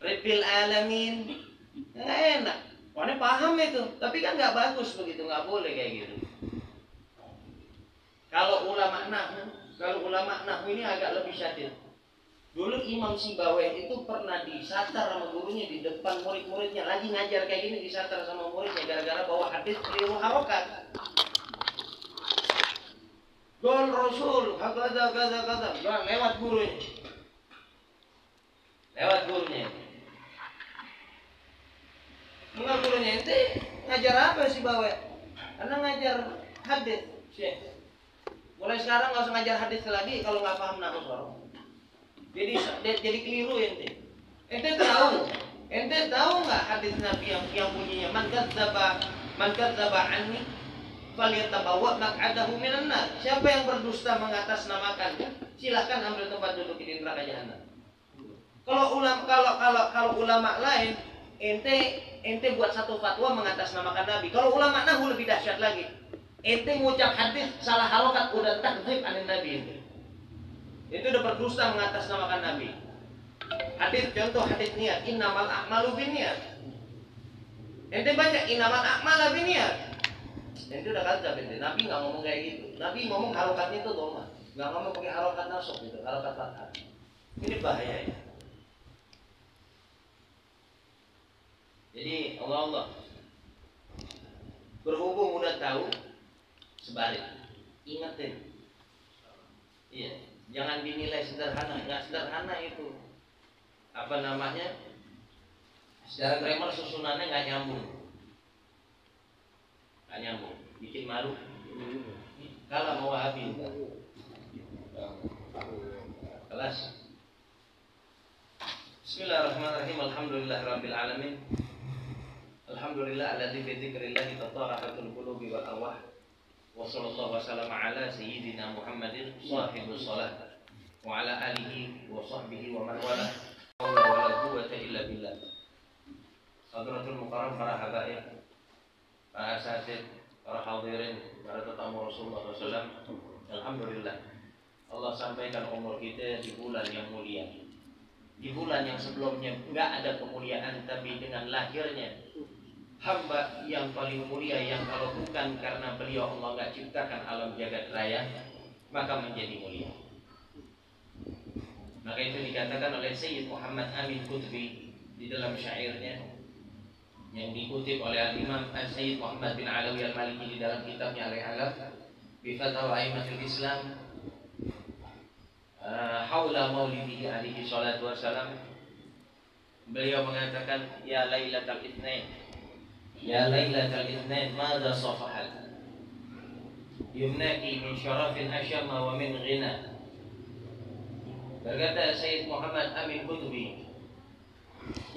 Rabbil alamin. Nggak enak. Warnanya paham itu, tapi kan nggak bagus begitu, nggak boleh kayak gitu. Kalau ulama nahwu ini agak lebih syadid. Dulu Imam Sibawayh itu pernah disatar sama gurunya di depan murid-muridnya, lagi ngajar kayak gini disatar sama muridnya gara-gara bawa hadis keliru harokat. Gol Rasul, kata, lewat gurunya. Enggak, gurunya ente ngajar apa sih Baweh? Karena ngajar hadis, Syekh. Mulai sekarang nggak usah ngajar hadis lagi kalau nggak paham nahwu sorof. Jadi keliru ente. Ente tahu nggak hadis Nabi yang bunyinya man kadzdzaba anni falyatabawwa maq'adahu minan nar. Siapa yang berdusta mengatasnamakan, silahkan ambil tempat duduk di neraka jahanam. Kalau ulama lain, ente buat satu fatwa mengatasnamakan Nabi. Kalau ulama nahwu lebih dahsyat lagi. Ente ngucap hadis salah harokat udah takdzib anin Nabi itu. Itu udah berdusta mengatasnamakan Nabi. Contoh hadis niat, innamal a'malu binniyat. Ente baca innamal a'malu binniyat. Ente udah kadzab ente. Nabi nggak ngomong kayak gitu. Nabi ngomong harokatnya itu doma. Nggak ngomong pakai harokat nasab gitu, harokat fathah. Ini bahaya ya. Jadi Allah berhubung udah tahu, sebalik, ingetin. Iya, jangan dinilai sederhana, nggak sederhana itu. Apa namanya? Secara grammar susunannya nggak nyambung, bikin malu. Kalau mau Wahabi, kelas. Bismillahirrahmanirrahim. Alhamdulillahirabbil alamin. Alhamdulillah alladzi bi dzikrillah tatahharatul qulubi wal arwah. Wa sallallahu wasallam ala sayyidina Muhammadin shahibus shalah wa ala alihi wa sahbihi wa man wala. Wala quwwata illa billah. Hadratul mukarram para habaib, para asatid, para hadirin, para tetamu Rasulullah SAW. Alhamdulillah Allah sampaikan umur kita di bulan yang mulia, di bulan yang sebelumnya nggak ada kemuliaan, tapi dengan lahirnya hamba yang paling mulia, yang kalau bukan karena beliau Allah nggak ciptakan alam jagat raya, maka menjadi mulia. Maka itu dikatakan oleh Sayyid Muhammad Amin Qutbi di dalam syairnya yang dikutip oleh Imam Sayyid Muhammad bin Alawi al-Maliki di dalam kitabnya Al-Alam bi Fatawa Aimatul Islam haula maulidihi alaihi salatu wassalam. Beliau mengatakan, ya Lailatul Itsnain madza safahat yumnaki min syarafin asyamma wa min ghina. Berkata Sayyid Muhammad Amin Qutbi,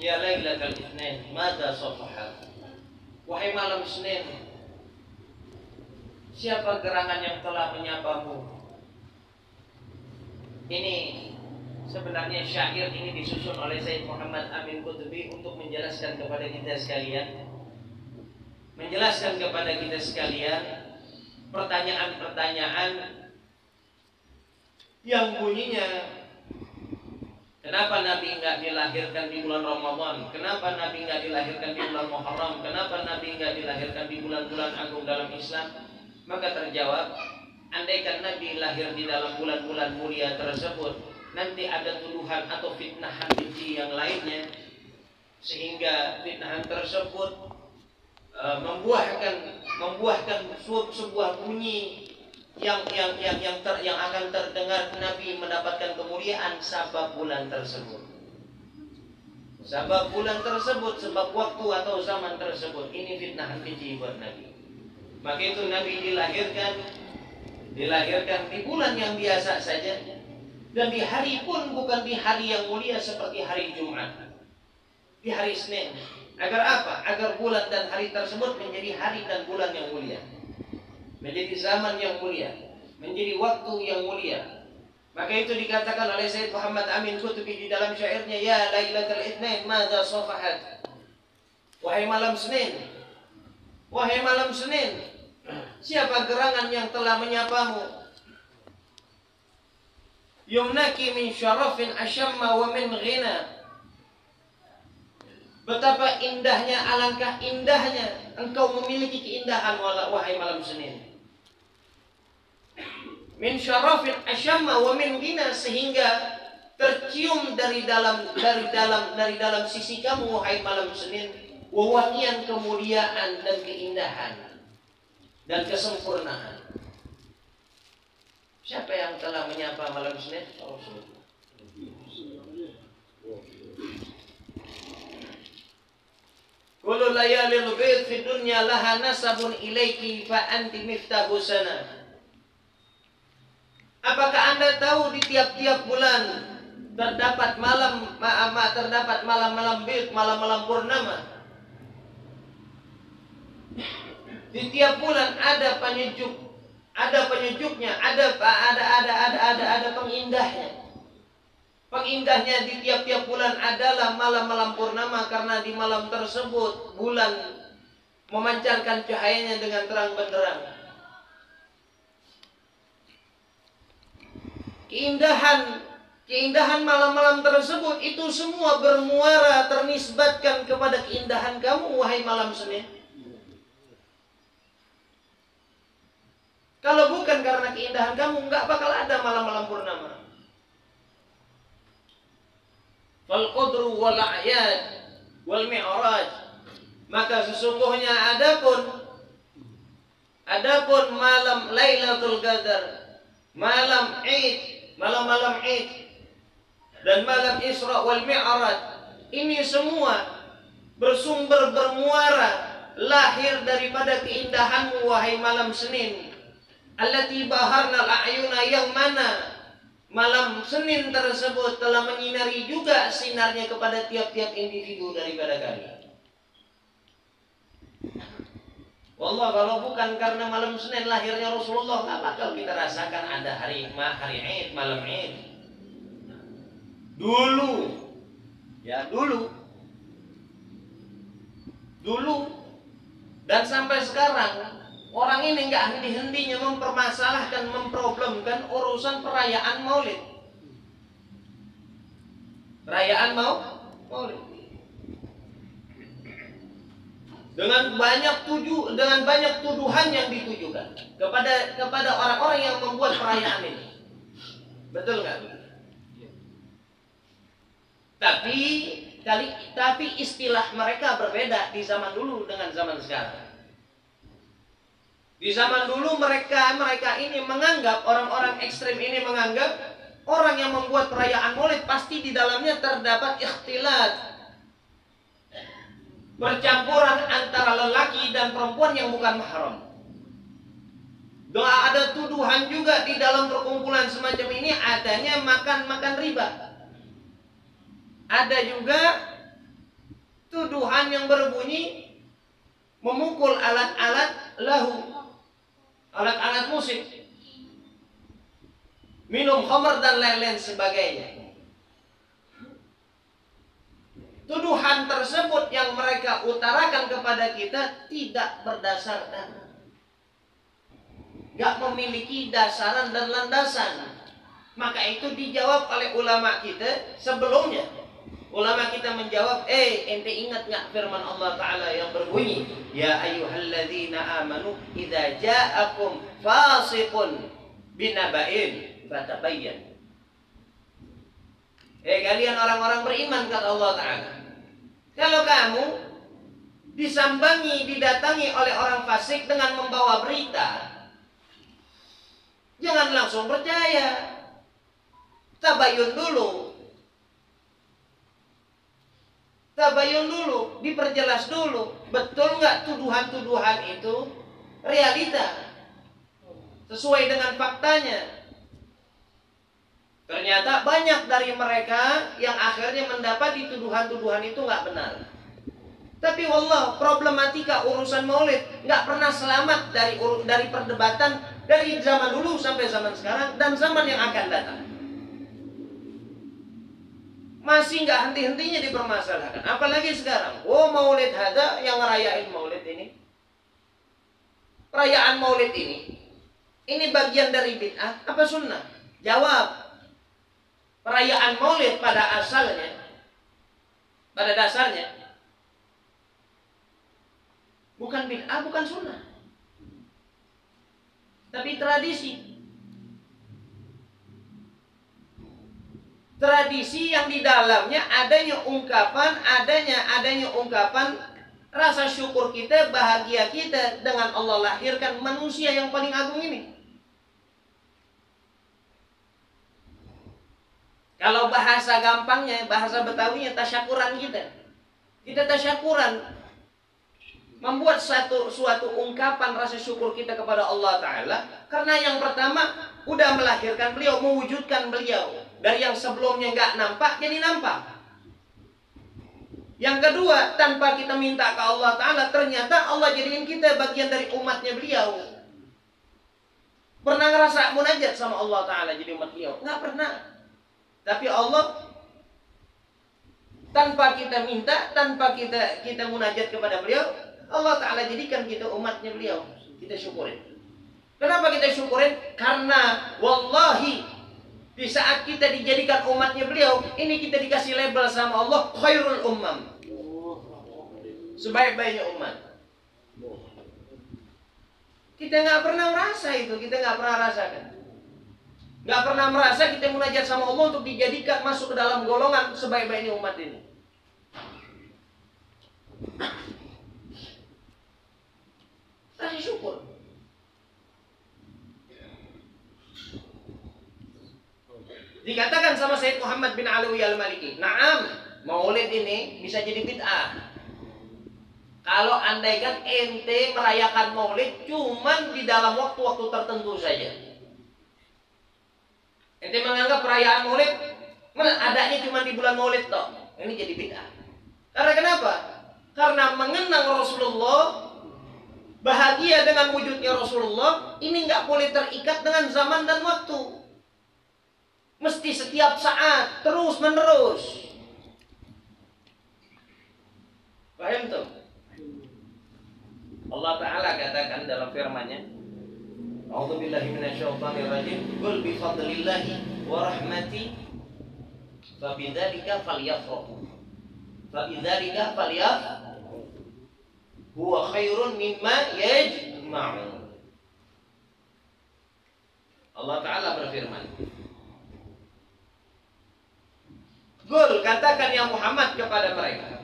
ya Lailatul Itsnain madza safahat, wahai malam Senin, siapa gerangan yang telah menyapamu? Ini sebenarnya syair ini disusun oleh Sayyid Muhammad Amin Qutbi untuk menjelaskan kepada kita sekalian, pertanyaan-pertanyaan yang bunyinya, kenapa Nabi enggak dilahirkan di bulan Ramadan? Kenapa Nabi enggak dilahirkan di bulan Muharram? Kenapa Nabi enggak dilahirkan di bulan-bulan agung dalam Islam? Maka terjawab, andaikan Nabi lahir di dalam bulan-bulan mulia tersebut, nanti ada tuduhan atau fitnahan keji yang lainnya, sehingga fitnahan tersebut membuahkan sebuah bunyi yang akan terdengar. Nabi mendapatkan kemuliaan sebab bulan tersebut, sebab waktu atau zaman tersebut. Ini fitnahan keji buat Nabi. Maka itu Nabi dilahirkan di bulan yang biasa saja, dan di hari pun bukan di hari yang mulia seperti hari Jumat, di hari Senin. Agar apa? Agar bulan dan hari tersebut menjadi hari dan bulan yang mulia, menjadi zaman yang mulia, menjadi waktu yang mulia. Maka itu dikatakan oleh Sayyid Muhammad Amin Qutbi di dalam syairnya, ya Lailatul Itsnain madza safahat, wahai malam Senin, siapa gerangan yang telah menyapamu? Yumnaki min syarafin asyamma wa min ghina. Betapa indahnya, alangkah indahnya engkau memiliki keindahan wahai malam Senin. Min syarafin asyamma wa min ghina, sehingga tercium dari dalam sisi kamu wahai malam Senin wewangian kemuliaan dan keindahan dan kesempurnaan. Siapa yang telah menyapa malam Senin? Rasulullah. Kullu layalil bid fi dunya laha nasabun ilaiki fa anti miftahu sana. Apakah Anda tahu di tiap-tiap bulan terdapat malam-malam bid, malam-malam purnama. Di tiap bulan ada penyejuknya, ada pengindahnya. Pengindahnya di tiap-tiap bulan adalah malam-malam purnama, karena di malam tersebut bulan memancarkan cahayanya dengan terang benderang. Keindahan malam-malam tersebut itu semua bermuara ternisbatkan kepada keindahan kamu wahai malam Senin. Kalau bukan karena keindahan kamu, enggak bakal ada malam-malam purnama. Fal qadru wal a'yad wal mi'raj, maka sesungguhnya adapun malam Lailatul Qadar, malam Id, malam-malam Id dan malam Isra wal Mi'raj, ini semua bermuara lahir daripada keindahanmu wahai malam Senin. Allati baharnal a'yuna, yang mana malam Senin tersebut telah menyinari juga sinarnya kepada tiap-tiap individu daripada kalian. Wallah, kalau bukan karena malam Senin lahirnya Rasulullah, nggak bakal kita rasakan ada hari Id, malam Id. Dulu dan sampai sekarang orang ini nggak henti-hentinya mempermasalahkan, memproblemkan urusan perayaan Maulid. Perayaan Maulid. Dengan banyak tuduhan yang ditujukan kepada orang-orang yang membuat perayaan ini. Betul nggak? Tapi istilah mereka berbeda di zaman dulu dengan zaman sekarang. Di zaman dulu mereka ini menganggap, orang-orang ekstrem ini menganggap orang yang membuat perayaan Maulid pasti di dalamnya terdapat ikhtilat, percampuran antara lelaki dan perempuan yang bukan mahram. Ada tuduhan juga di dalam perkumpulan semacam ini adanya makan riba. Ada juga tuduhan yang berbunyi memukul alat-alat lahu, alat-alat musik, minum khamr dan lain-lain sebagainya. Tuduhan tersebut yang mereka utarakan kepada kita tidak berdasarkan, gak memiliki dasaran dan landasan. Maka itu dijawab oleh ulama kita sebelumnya. Ulama kita menjawab, ente ingat nggak firman Allah Ta'ala yang berbunyi, ya ayyuhalladzina amanu idza ja'akum fasiqun binaba'in fatabayyan. Kalian orang-orang beriman, kata Allah Ta'ala, kalau kamu didatangi oleh orang fasik dengan membawa berita, jangan langsung percaya. Tabayun dulu, diperjelas dulu, betul nggak tuduhan-tuduhan itu realita, sesuai dengan faktanya. Ternyata banyak dari mereka yang akhirnya mendapati tuduhan-tuduhan itu nggak benar. Tapi wallah, problematika urusan Maulid nggak pernah selamat dari perdebatan dari zaman dulu sampai zaman sekarang dan zaman yang akan datang. Masih nggak henti-hentinya dipermasalahkan. Apalagi sekarang, Maulid ada yang ngerayain Maulid ini. Perayaan Maulid ini bagian dari bid'ah apa sunnah? Jawab. Perayaan Maulid pada dasarnya Bukan bid'ah, bukan sunnah, tapi tradisi. Tradisi yang di dalamnya adanya ungkapan rasa syukur kita, bahagia kita dengan Allah lahirkan manusia yang paling agung ini. Kalau bahasa gampangnya, bahasa Betawinya tasyakuran kita. Kita tasyakuran, membuat suatu ungkapan rasa syukur kita kepada Allah Ta'ala. Karena yang pertama, udah melahirkan beliau, mewujudkan beliau. Dari yang sebelumnya nggak nampak, jadi nampak. Yang kedua, tanpa kita minta ke Allah Ta'ala, ternyata Allah jadiin kita bagian dari umatnya beliau. Pernah ngerasa munajat sama Allah Ta'ala jadi umat beliau? Nggak pernah. Tapi Allah, tanpa kita minta, tanpa kita munajat kepada beliau, Allah Ta'ala jadikan kita umatnya beliau. Kita syukurin. Kenapa kita syukurin? Karena wallahi, di saat kita dijadikan umatnya beliau, ini kita dikasih label sama Allah khairul ummam, sebaik-baiknya umat. Kita nggak pernah merasa itu, kita nggak pernah rasakan, nggak pernah merasa kita munajat sama Allah untuk dijadikan masuk ke dalam golongan sebaik-baiknya umat ini. Rasa syukur. Dikatakan sama Sayyid Muhammad bin Alawi al-Maliki, "Na'am, maulid ini bisa jadi bid'ah. Kalau andaikan ente merayakan maulid cuman di dalam waktu-waktu tertentu saja. Ente menganggap perayaan maulid adanya cuma di bulan maulid toh. Ini jadi bid'ah. Karena kenapa? Karena mengenang Rasulullah, bahagia dengan wujudnya Rasulullah, ini nggak boleh terikat dengan zaman dan waktu. Mesti setiap saat, terus menerus. Paham tuh? Allah Ta'ala katakan dalam firman-Nya, A'udzubillahi minasyaitonirrajim, "Qul bi fadlillahi wa rahmati fa bidzalika falyafrahu. Fa bidzalika falyafrahu. Huwa khairun mimma yajma'un." Allah Ta'ala berfirman, Qul, katakan ya Muhammad kepada mereka,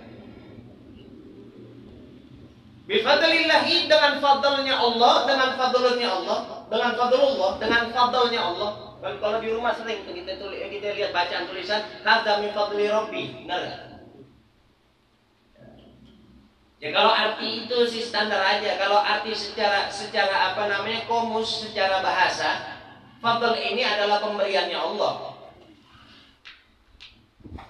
bifadlillahi, dengan fadlnya Allah, dengan fadlnya Allah, dengan fadlullah, dengan fadlnya Allah. Kalau di rumah sering kita lihat bacaan tulisan hadza min fadli rabbi, benar enggak? Ya kalau arti itu sih standar aja. Kalau arti secara apa namanya komus, secara bahasa, fadl ini adalah pemberiannya Allah.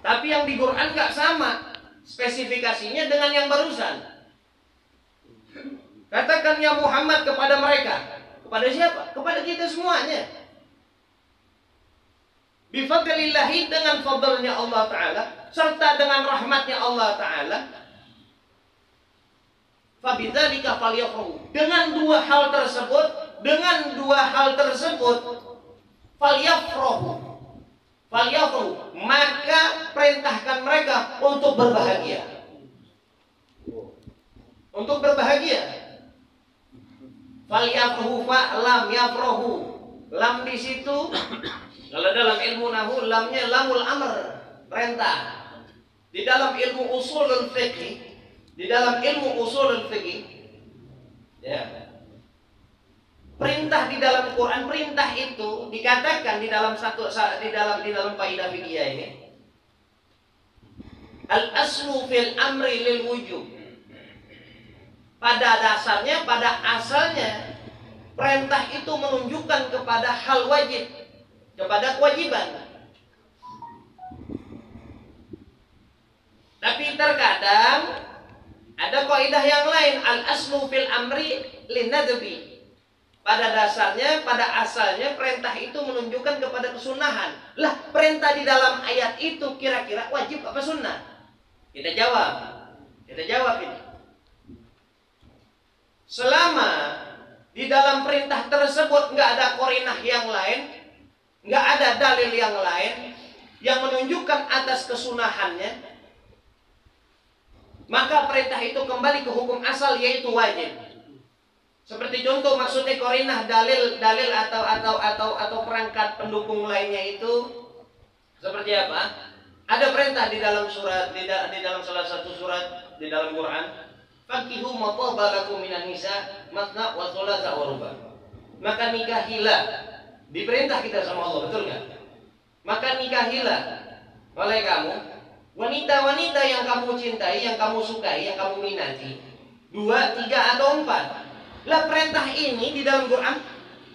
Tapi yang di Quran nggak sama spesifikasinya dengan yang barusan. Katakan ya Muhammad kepada mereka. Kepada siapa? Kepada kita semuanya. Bifadlillahi, dengan fadlnya Allah Ta'ala, serta dengan rahmatnya Allah Ta'ala. Fabidzalika falyafrahu. Dengan dua hal tersebut, falyafrahu. Maka perintahkan mereka untuk berbahagia. Untuk berbahagia. Falyafrahu lam yafrahu. Lam di situ kalau dalam ilmu nahwu lamnya lamul amr, perintah. Di dalam ilmu usulul fiqh, ya, perintah di dalam Quran, perintah itu dikatakan di dalam kaidah fikih ini, al aslu fil amri lil wujub. Pada dasarnya, pada asalnya, perintah itu menunjukkan kepada hal wajib, kepada kewajiban. Tapi terkadang ada kaidah yang lain, al aslu fil amri lin nadbi. Pada dasarnya, pada asalnya perintah itu menunjukkan kepada kesunahan. Lah, perintah di dalam ayat itu kira-kira wajib apa sunnah? Kita jawab ini. Selama di dalam perintah tersebut nggak ada qarinah yang lain, nggak ada dalil yang lain yang menunjukkan atas kesunahannya, maka perintah itu kembali ke hukum asal, yaitu wajib. Seperti contoh maksudnya korinah, dalil atau perangkat pendukung lainnya itu seperti apa? Ada perintah di dalam surat, di dalam salah satu surat di dalam Quran, "Fankihu ma taba lakum minan nisa matsna wa thulatsa wa ruba'." Maka nikahilah. Diperintah kita sama Allah, betul nggak? Maka nikahilah oleh kamu wanita-wanita yang kamu cintai, yang kamu sukai, yang kamu minati, 2, 3 atau 4. Lah perintah ini di dalam Quran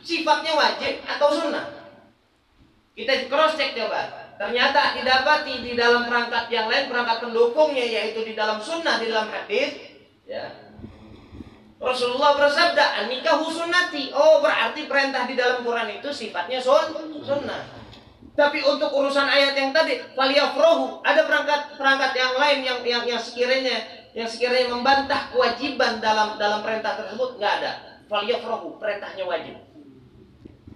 sifatnya wajib atau sunnah? Kita cross check coba. Ternyata didapati di dalam perangkat yang lain, perangkat pendukungnya, yaitu di dalam sunnah, di dalam hadis, ya. Rasulullah bersabda, "An-nikahu sunnati." Oh, berarti perintah di dalam Quran itu sifatnya sunnah. Tapi untuk urusan ayat yang tadi, faliyafrahu, ada perangkat yang lain yang sekiranya membantah kewajiban dalam perintah tersebut, nggak ada. Faliyafrahu, perintahnya wajib.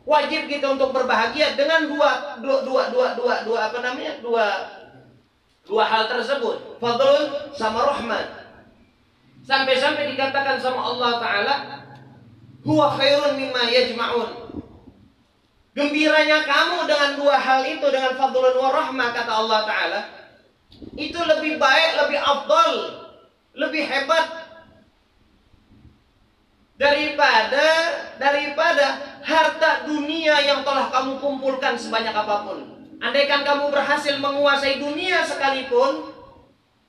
Wajib kita untuk berbahagia dengan dua hal tersebut, fadlun sama rahmat. Sampai-sampai dikatakan sama Allah Ta'ala, huwa khairun mimma yajma'un. Gembiranya kamu dengan dua hal itu, dengan fadlun wa rahmah, kata Allah Ta'ala, itu lebih baik, lebih afdal, lebih hebat daripada harta dunia yang telah kamu kumpulkan sebanyak apapun. Andaikan kamu berhasil menguasai dunia sekalipun,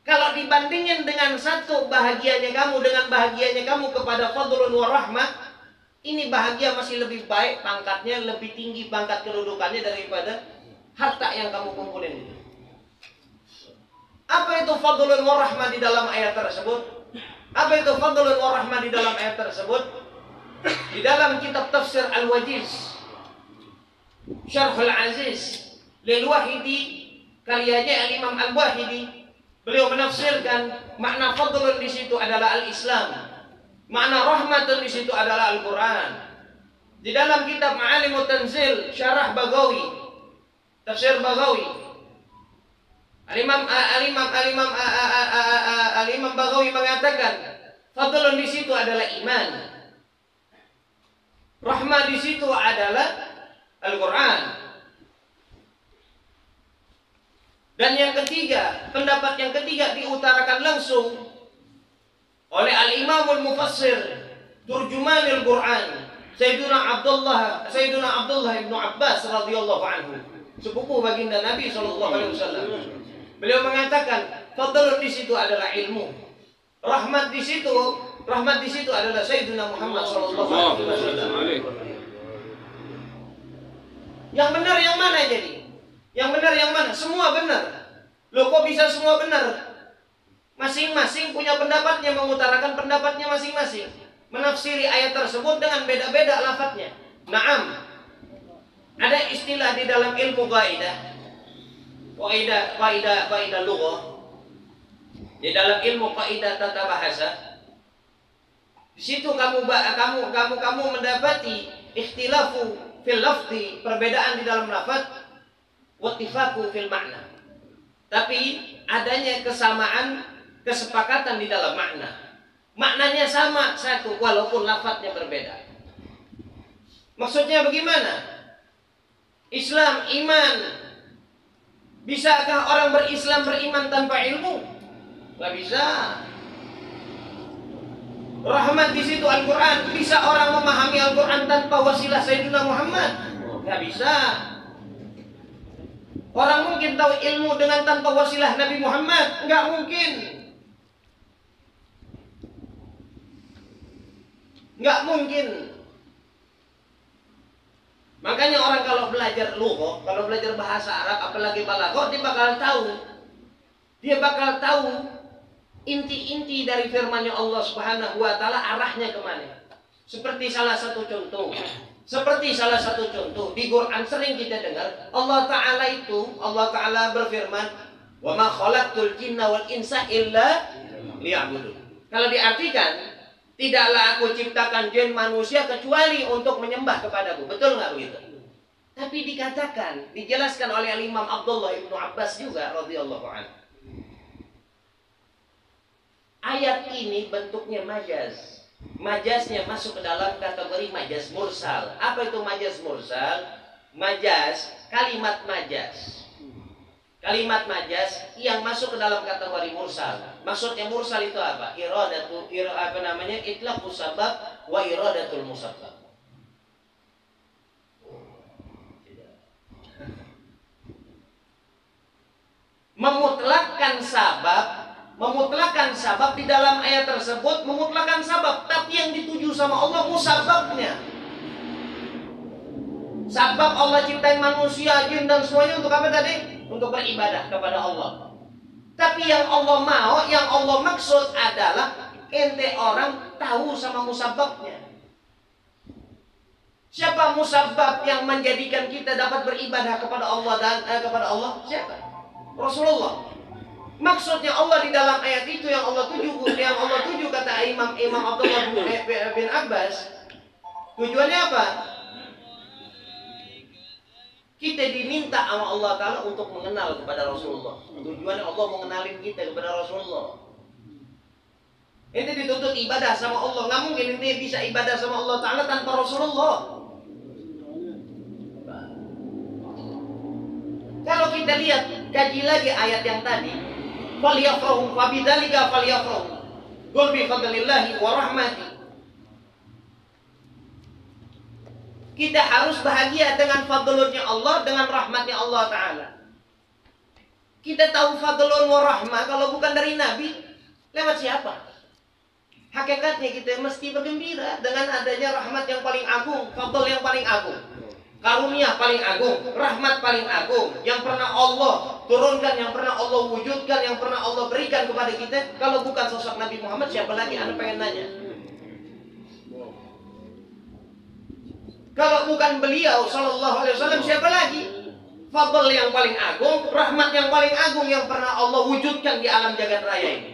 kalau dibandingin dengan satu bahagianya kamu, dengan bahagianya kamu kepada fadlun wa rahmah, ini bahagia masih lebih baik, pangkatnya lebih tinggi, pangkat kedudukannya daripada harta yang kamu kumpulin itu. Apa itu fadlun wa rahmah di dalam ayat tersebut? Apa itu fadlun wa rahmah di dalam ayat tersebut? Di dalam kitab tafsir Al-Wajiz, Syarhul Aziz lil Wahidi, karyanya Al-Imam Al-Wahidi, beliau menafsirkan makna fadlun di situ adalah al-Islam, makna rahmatun di situ adalah Al-Quran. Di dalam kitab Ma'alimut Tanzil, Syarah Baghawi, tafsir Baghawi, Al-Imam Baghawi mengatakan fadlun di situ adalah iman, rahmah di situ adalah Al-Quran. Dan yang ketiga, pendapat yang ketiga diutarakan langsung oleh Al-Imamul Mufassir, Turjumanil Quran, Sayyiduna Abdullah ibnu Abbas radhiyallahu anhu, sepupu baginda Nabi SAW. Beliau mengatakan fadlun di situ adalah ilmu, rahmat di situ adalah Sayyiduna Muhammad SAW. Yang benar yang mana jadi? Yang benar yang mana? Semua benar. Loh, kok bisa semua benar? Masing-masing punya pendapatnya, mengutarakan pendapatnya masing-masing, menafsiri ayat tersebut dengan beda-beda lafadznya. Naam. Ada istilah di dalam ilmu kaidah lughah, di dalam ilmu kaidah tata bahasa. Di situ kamu mendapati ikhtilafu fil lafzi, perbedaan di dalam lafaz, wattifaku fil makna, tapi adanya kesamaan, kesepakatan di dalam makna. Maknanya sama satu walaupun lafadznya berbeda. Maksudnya bagaimana? Islam, iman. Bisakah orang berislam beriman tanpa ilmu? Gak bisa. Rahmat di situ Al-Quran. Bisa orang memahami Al-Quran tanpa wasilah Sayyidina Muhammad? Gak bisa. Orang mungkin tahu ilmu dengan tanpa wasilah Nabi Muhammad? Enggak mungkin. Enggak mungkin. Makanya orang kalau belajar lughah, kalau belajar bahasa Arab, apalagi balaghah, dia bakal tahu inti-inti dari firman-Nya Allah Subhanahu wa taala, arahnya kemana. Seperti salah satu contoh di Quran sering kita dengar Allah Ta'ala berfirman, wa ma khalaqtul jinna wal insa illa liya'budun. Kalau diartikan, tidaklah aku ciptakan jin manusia kecuali untuk menyembah kepadaku. Betul nggak begitu? Tapi dikatakan, dijelaskan oleh Imam Abdullah ibnu Abbas juga radhiyallahu anhu, ayat ini bentuknya majaz. Majaznya masuk ke dalam kategori majaz mursal. Apa itu majaz mursal? Majaz, kalimat majaz. Kalimat majaz yang masuk ke dalam kategori mursal. Maksudnya mursal itu apa? Itlaqus sabab wa iradatul musabbab. Memutlakkan sabab di dalam ayat tersebut, memutlakkan sabab, tapi yang dituju sama Allah musababnya. Sabab Allah ciptain manusia, jin dan semuanya untuk apa tadi? Untuk beribadah kepada Allah. Tapi yang Allah mau, yang Allah maksud adalah ente orang tahu sama musababnya. Siapa musabab yang menjadikan kita dapat beribadah kepada Allah dan kepada Allah? Siapa? Rasulullah. Maksudnya Allah di dalam ayat itu yang Allah tuju kata Imam Abdullah bin Abbas. Tujuannya apa? Kita diminta sama Allah Ta'ala untuk mengenal kepada Rasulullah. Tujuannya Allah mengenalin kita kepada Rasulullah. Ente dituntut ibadah sama Allah. Nggak mungkin ente bisa ibadah sama Allah Ta'ala tanpa Rasulullah. Kalau kita lihat, kaji lagi ayat yang tadi, falyafrahu fabidzalika falyafrahu qul bi fadlillahi wa rahmati. Kita harus bahagia dengan fadlunnya Allah, dengan rahmatnya Allah Ta'ala. Kita tahu fadlun wa rahmah kalau bukan dari Nabi, lewat siapa? Hakikatnya kita mesti bergembira dengan adanya rahmat yang paling agung, fadl yang paling agung, karunia paling agung, rahmat paling agung yang pernah Allah turunkan, yang pernah Allah wujudkan, yang pernah Allah berikan kepada kita. Kalau bukan sosok Nabi Muhammad, siapa lagi? Anda pengen nanya. Kalau bukan beliau Sallallahu Alaihi Wasallam, siapa lagi? Fadl yang paling agung, rahmat yang paling agung yang pernah Allah wujudkan di alam jagat raya ini.